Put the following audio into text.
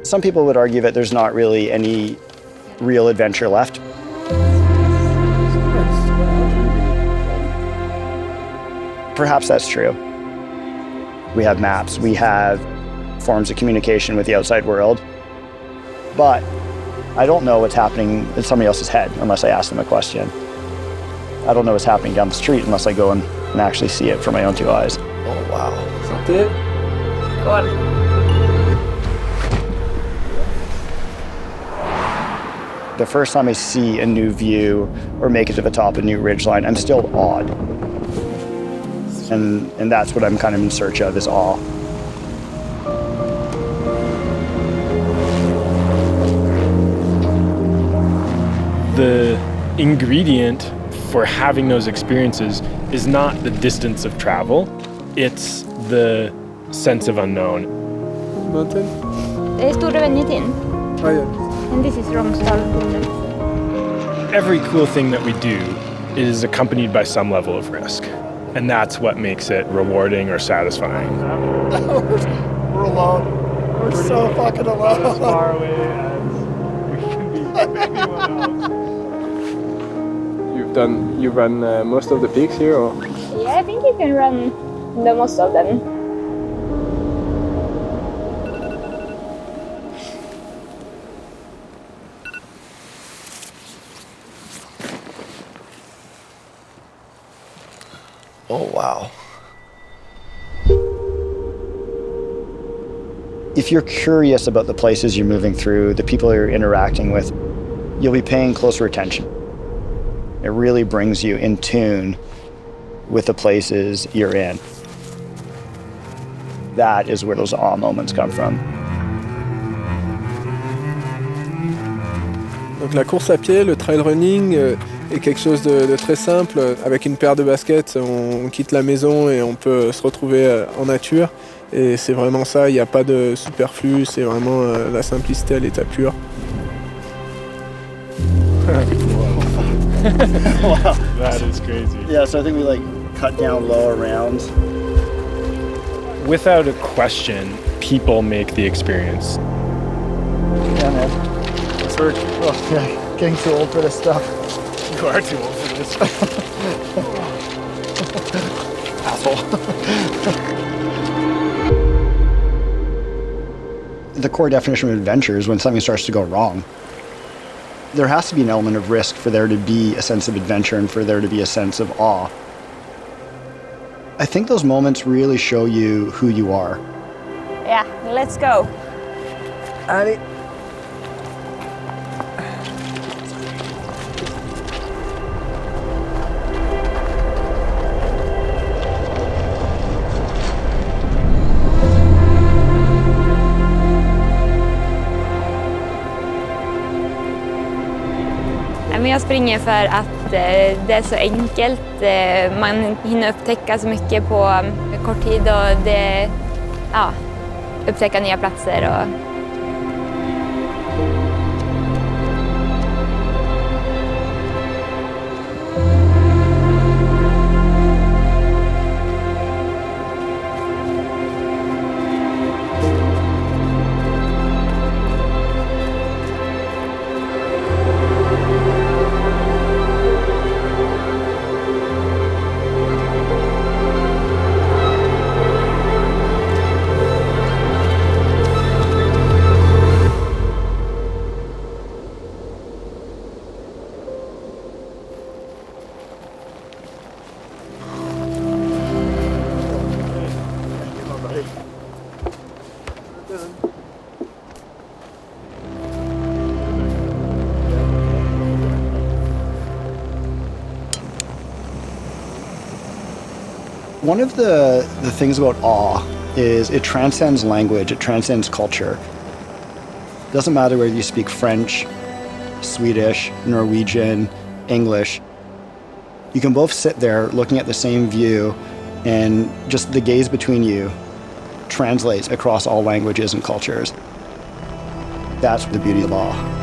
Some people would argue that there's not really any real adventure left. Perhaps that's true. We have maps, we have forms of communication with the outside world, but I don't know what's happening in somebody else's head unless I ask them a question. I don't know what's happening down the street unless I go and actually see it from my own two eyes. Oh, wow. Santé. Skål. The first time I see a new view or make it to the top of a new ridgeline, I'm still awed. And that's what I'm kind of in search of, is awe. The ingredient for having those experiences is not the distance of travel, it's the sense of unknown. Mountain? Det är Store Venjetin. Ah, yeah. And this is Romsdal. Every cool thing that we do is accompanied by some level of risk. And that's what makes it rewarding or satisfying. We're alone. We're so fucking alone. As far away as we can be from anyone else. You run most of the peaks here, or? Yeah, I think you can run the most of them. Oh, wow. If you're curious about the places you're moving through, the people you're interacting with, you'll be paying closer attention. It really brings you in tune with the places you're in. That is where those awe moments come from. Donc la course à pied, le trail running est quelque chose de très simple. Avec une paire de baskets, on quitte la maison et on peut se retrouver en nature. Et c'est vraiment ça, il n'y a pas de superflu, c'est vraiment la simplicité à l'état pur. Wow. That is crazy. Yeah, so I think we cut down low around. Without a question, people make the experience. Yeah, man. It's work. Oh, yeah, getting too old for this stuff. You are too old for this. Asshole. The core definition of adventure is when something starts to go wrong. There has to be an element of risk for there to be a sense of adventure and for there to be a sense of awe. I think those moments really show you who you are. Yeah, let's go. Allez. Men jag springer för att det är så enkelt. Man hinner upptäcka så mycket på kort tid och upptäcka nya platser. One of the things about awe is it transcends language, it transcends culture. It doesn't matter whether you speak French, Swedish, Norwegian, English. You can both sit there looking at the same view, and just the gaze between you translates across all languages and cultures. That's the beauty of awe.